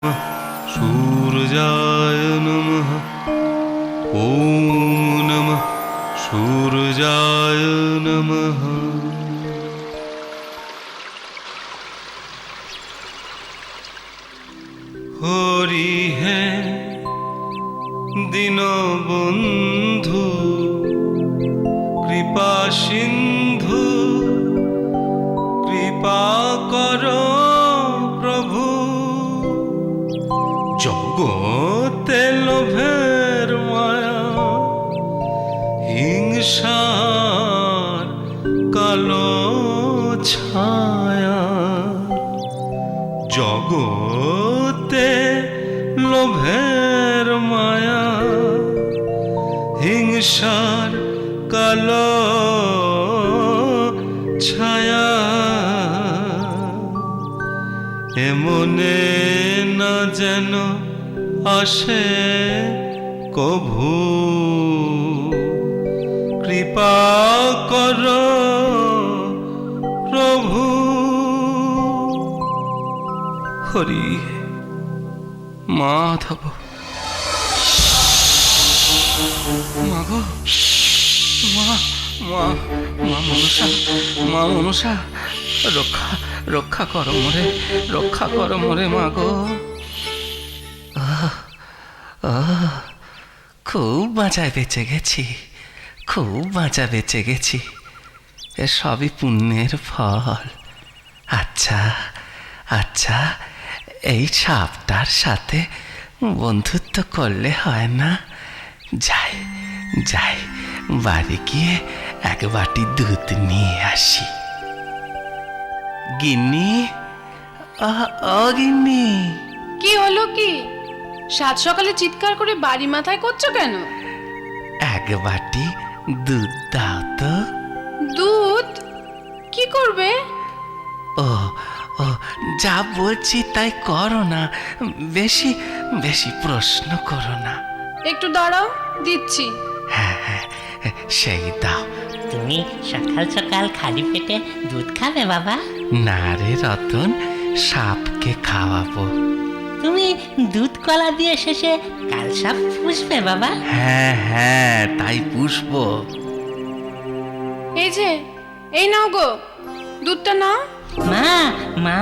सूर्याय नमः। ॐ नमः सूर्याय नमः। हरि है दीनबन्धु कृपा सिंधु कृपा करो प्रभु। जगते लोभेर माया हिंसार कालो छाया। जगते लोभेर माया हिंसार कालो छाया। एमने न जेन आशे कभू कृपा करो प्रभु। हरि माधव मागो মা মা মা মনসা মা মনসা রক্ষা রক্ষা করো মোরে, রক্ষা করো মোরে মা গো। খুব বাঁচায় বেঁচে গেছি, খুব বাঁচা বেঁচে গেছি। এ সবই পুণ্যের ফল। আচ্ছা আচ্ছা, এই সাপটার সাথে বন্ধুত্ব করলে হয় না? যাই যাই, বাড়ি গিয়ে এক বাটি দুধ নিয়ে আসি। গিন্নি, ও গিন্নি। কি হলো কি? সাত সকালে চিৎকার করে বাড়ি মাথায় করছো কেন? এক বাটি দুধ দাও তো। দুধ কি করবে? ও ও, যা বলছি তাই করো না, বেশি বেশি প্রশ্ন করো না। একটু দাঁড়াও, দিচ্ছি। হ্যাঁ হ্যাঁ, সেই দাও। তুমি সকাল সকাল খালি পেটে দুধ খাবে বাবা? না রে রতন, সাপকে খাওয়াবো। তুমি দুধ কলা দিয়ে শেষে কাল সাপ পুষবে বাবা? হ্যাঁ হ্যাঁ, তাই পুষবো। এই যে, এই নাও গো, দুধটা নাও। মা মা,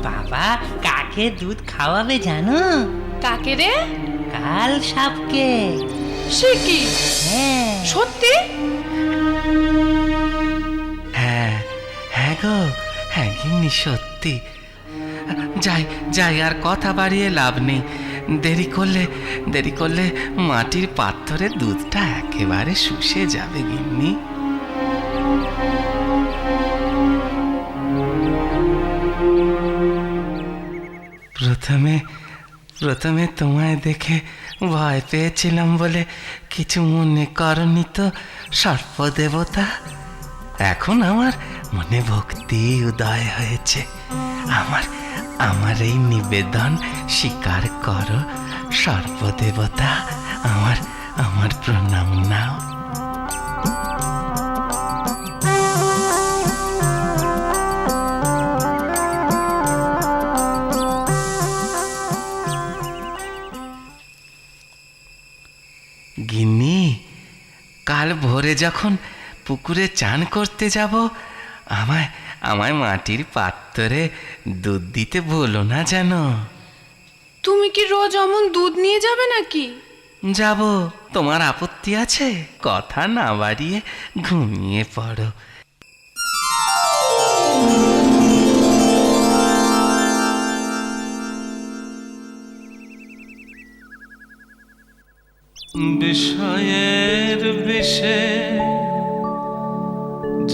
বাবা কাকে দুধ খাওয়াবে জানো? কাকে রে? কাল সাপকে। সে কি? হ্যাঁ সত্যি? হ্যাঁ হ্যাঁ গো, হ্যাঁ গিন্নি সত্যি। যাই যাই, আর কথা বাড়িয়ে লাভ নেই। দেরি করলে মাটির পাথরের দুধটা একেবারে শুষে যাবে গিন্নি। প্রথমে তোমায় দেখে ভয় পেয়েছিলাম বলে কিছু মনে করনি তো সর্পদেবতা? এখন আমার মনে ভক্তি উদয় হয়েছে। আমার এই নিবেদন স্বীকার করো সর্পদেবতা। আমার প্রণাম নাও। গিন্নি, কাল ভোরে যখন পুকুরে চান করতে যাব, আমায় মাটির পাত্রে দুধ দিতে বলো না যেন। তুমি কি রোজ অমন দুধ নিয়ে যাবে নাকি? যাব, তোমার আপত্তি আছে? কথা না বাড়িয়ে ঘুমিয়ে পড়ো। বিষয়ের বিষে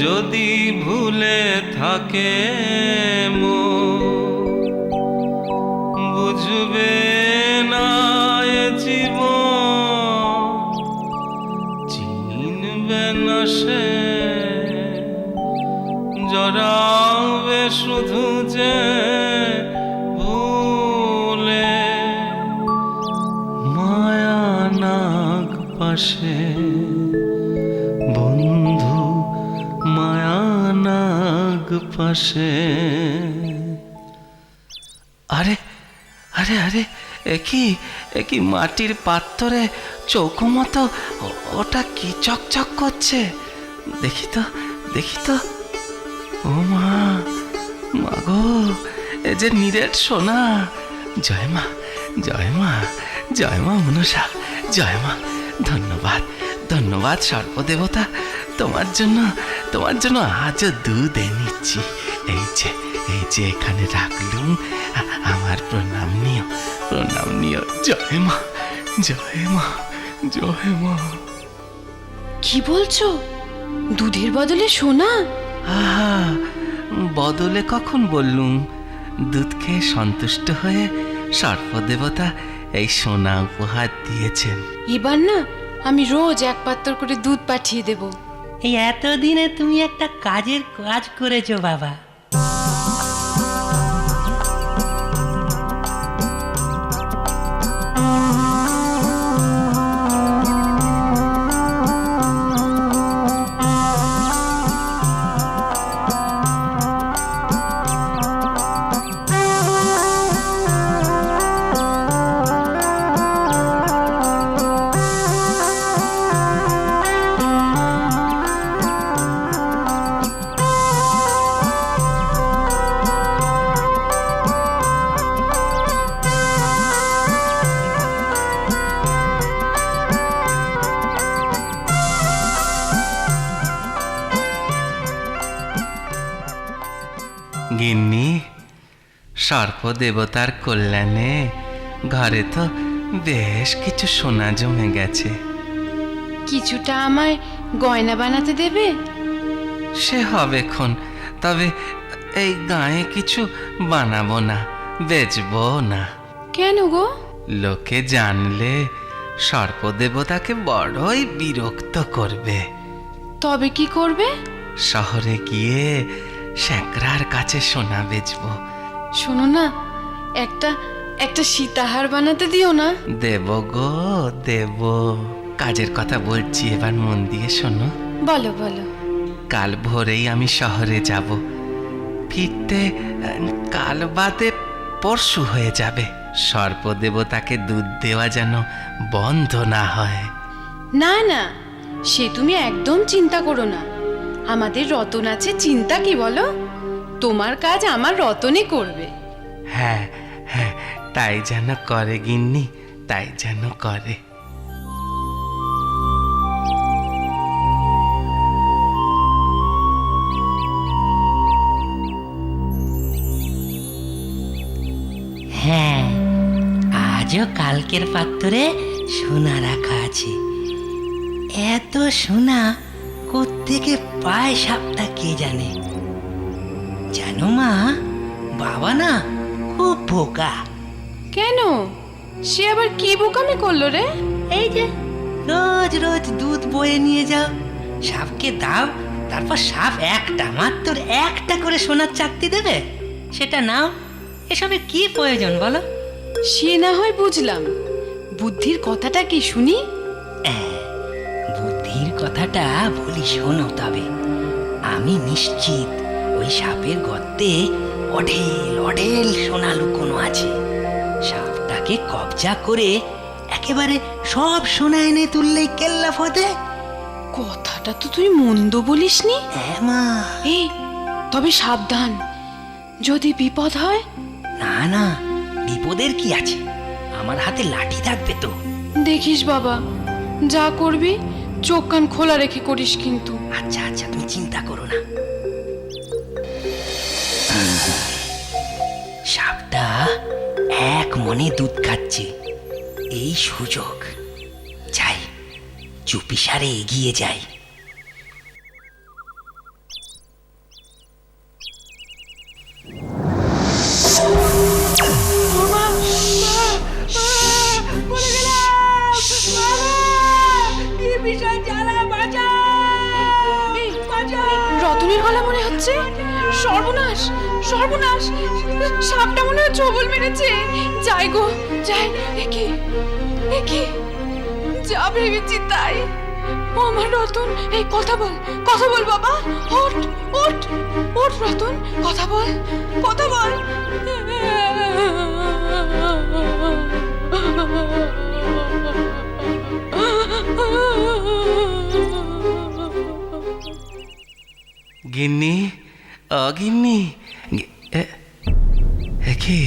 যদি ভুলে থাকে বুঝবে না এ জীবন, চিনবে না সে, জড়াবে শুধু যে ভুলে। মায়া নাগ পাশে বন্ধু, মায়া নাগ পাশে। আরে আরে আরে, এ কি মাটির পাত্রে চৌকো মতো, ওটা কি চকচক করছে? দেখি তো। ও মা, মাগো, এ যে নিরেট সোনা। জয় মা, জয় মা, জয় মা মনসা, জয় মা। ধন্যবাদ সর্পদেবতা, তোমার জন্য আজও দুধ এনেছি। এই যে এখানে রাখলুম, আমার প্রণাম নিও। জয় মা, জয় মা, জয় মা। কি বলছো? দুধের বদলে সোনা? আহা, বদলে কখন বললুম? দুধ খেয়ে সন্তুষ্ট হয়ে সর্পদেবতা এই সোনা উপহার দিয়েছেন। এবার না আমি রোজ এক পাত্র করে দুধ পাঠিয়ে দেব। এই এতদিনে তুমি একটা কাজ করেছো বাবা। গিন্নি, সর্পদেবতার কল্যাণে ঘরে তো বেশ কিছু সোনা জমে গেছে। কিছুটা আমায় গয়না বানাতে দেবে? সে হবেক্ষণ, তবে এই গায়ে কিছু বানাবো না, বেচবো না। কেন গো? লোকে জানলে সর্পদেবতাকে বড়ই বিরক্ত করবে। তবে কি করবে? শহরে গিয়ে শ্যাকরার কাছে সোনা বেচবো। শোনো না, একটা সীতাহার বানাতে দিও না। দেব গো, দেব। কাজের কথা বলছি, এবার মন দিয়ে শোনো। বলো। কাল ভোরেই আমি শহরে যাব, ফিরতে কাল বাদে পরশু হয়ে যাবে। সর্পদেবতাকে দুধ দেওয়া যেন বন্ধ না হয়। না, সে তুমি একদম চিন্তা করো না। আমাদের রতন আছে, চিন্তা কি বলো? তোমার কাজ আমার রতনই করবে। হ্যাঁ, তাই যেন করে গিন্নি, তাই যেন করে। হ্যাঁ, আজও কালকের পাত্রে সোনা রাখা আছে। এত সোনা কোত্থেকে পায় সাপটা কে জানে। জানো মা, বাবা না খুব বোকা। কেন? সে আবার কি বোকামি করলো রে? এই যে রোজ দুধ বয়ে নিয়ে যাও, সাপকে দাও, তারপর সাপ মাত্র একটা করে সোনার চাকতি দেবে, সেটা নাও। এসবে কি প্রয়োজন বলো? সে না হয় বুঝলাম, বুদ্ধির কথাটা কি শুনি? বুদ্ধির কথাটা বলি শোনো তবে। আমি নিশ্চিত ওই সাপের গর্তে অঢেল সোনা লুকোনো আছে। সাপটাকে কবজা করে একেবারে সব সোনা এনে তুললেই কেল্লা ফতে। কথাটা তো তুই মন্দ বলিসনি। হ্যাঁ মা। এই তবে সাবধান, যদি বিপদ হয়। না, বিপদের কি আছে, আমার হাতে লাঠি থাকবে তো। দেখিস বাবা, যা করবি চোখ কান খোলা রেখে করিস কিন্তু। আচ্ছা, তুমি চিন্তা করো না। সাপটা এক মনে দুধ খাচ্ছে, এই সুযোগ। যাই, চুপিসারে এগিয়ে যাই। রতনের গলা মনে হচ্ছে। সর্বনাশ, সাপটা মনে হয় ছোবল মেরেছে। যাই গো যাই। একে যা ভেবেছি তাই। ও আমার রতন, এই কথা বল বাবা। ওঠ রতন, কথা বল। গিন্নি, ও গিন্নি, কি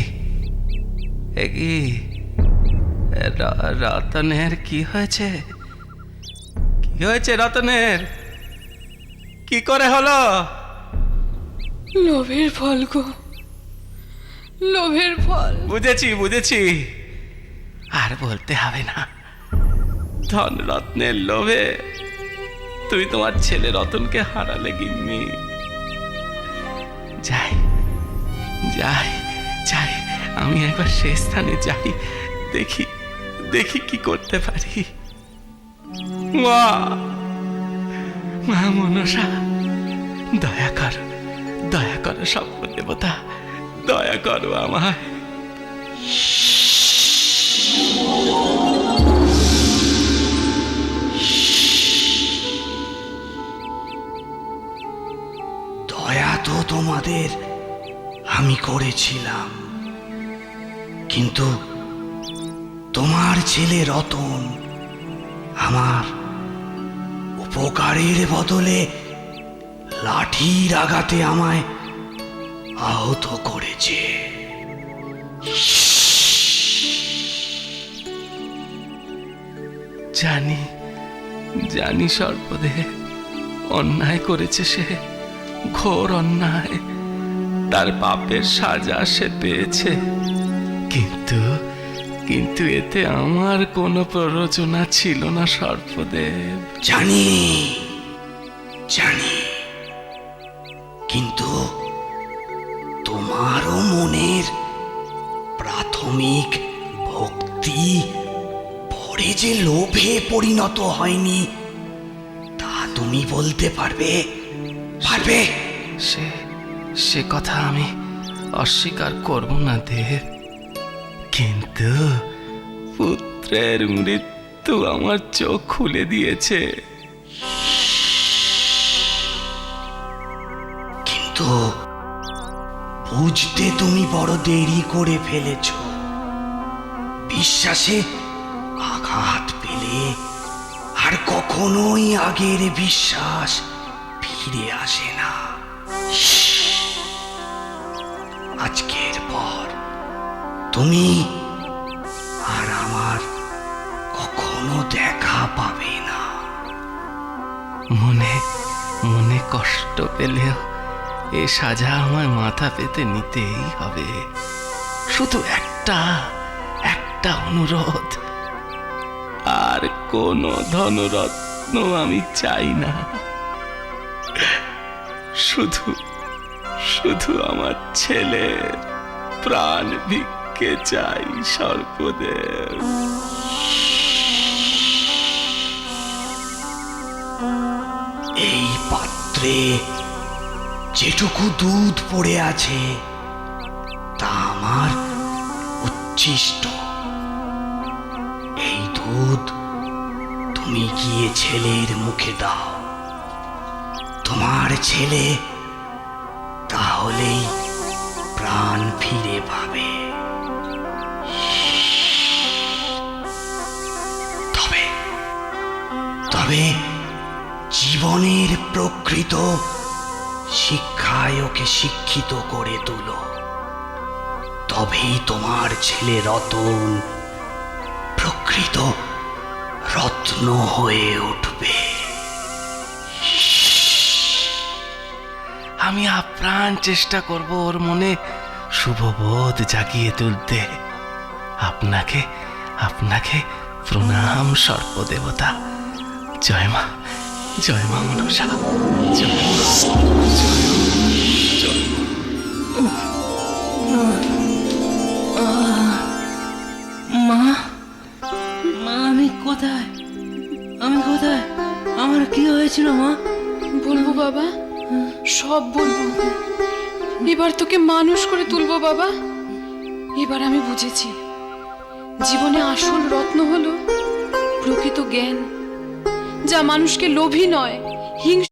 রতনের কি হয়েছে? কি হয়েছে রতনের? কি করে হলো? লোভের ফল গো, লোভের ফল। বুঝেছি। আর বলতে হবে না। ধন রত্নের লোভে তুমি তোমার ছেলে রতনকে হারালে গিন্নি। যাই, আমি একবার সে স্থানে যাই, দেখি কি করতে পারি। মা মনসা, দয়া করো স্বপ্ন দেবতা, দয়া করো আমায়। দয়া তো তোমাদের আমি করেছিলাম, কিন্তু তোমার ছেলে রতন আমার উপকারের বদলে লাঠির আঘাতে আমায় আহত করেছে। জানি সর্বদেব অন্যায় করেছে সে, ঘোর অন্যায়। তার পাপের সাজা সে পেয়েছে, কিন্তু এতে আমার কোনো প্ররোচনা ছিল না সর্বদেব। জানি, কিন্তু তোমারও মনের প্রাথমিক ভক্তি পরে যে লোভে পরিণত হয়নি তা তুমি বলতে পারবে? সে কথা আমি অস্বীকার করব না দেব, কিন্তু পুত্রের মৃত্যু আমার চোখ খুলে দিয়েছে। কিন্তু বুঝতে তুমি বড় দেরি করে ফেলেছ। বিশ্বাসে আঘাত পেলে আর কখনোই আগের বিশ্বাস ফিরে আসে না। আজকের পর তুমি আর আমার কখনো দেখা পাবে না। মনে কষ্ট পেলেও এ সাজা আমায় মাথা পেতে নিতেই হবে। শুধু একটা অনুরোধ, আর কোনো ধনরত্ন আমি চাই না। শুধু আমার ছেলের প্রাণ ভিক্ষে চাই সর্বদেব। এই পাত্রে যেটুকু দুধ পড়ে আছে তা আমার উচ্ছিষ্ট। এই দুধ তুমি গিয়ে ছেলের মুখে দাও। তোমার ছেলে তাহলেই প্রাণ ফিরে পাবে। তবে জীবনের প্রকৃত শিক্ষায় ওকে শিক্ষিত করে তুলো, তবেই তোমার ছেলে রতন প্রকৃত রত্ন হয়ে উঠবে। আমি আপ্রাণ চেষ্টা করব ওর মনে শুভবোধ জাগিয়ে তুলতে। আপনাকে প্রণাম সর্পদেবতা। জয় মা মনসা, জয় মা, আমি কোথায়? আমার কি হয়েছিল মা? বলবো বাবা, সব বলবো। এবার তোকে মানুষ করে তুলবো বাবা। এবার আমি বুঝেছি জীবনে আসল রত্ন হলো প্রকৃত জ্ঞান, যা মানুষকে লোভী নয়, হিংস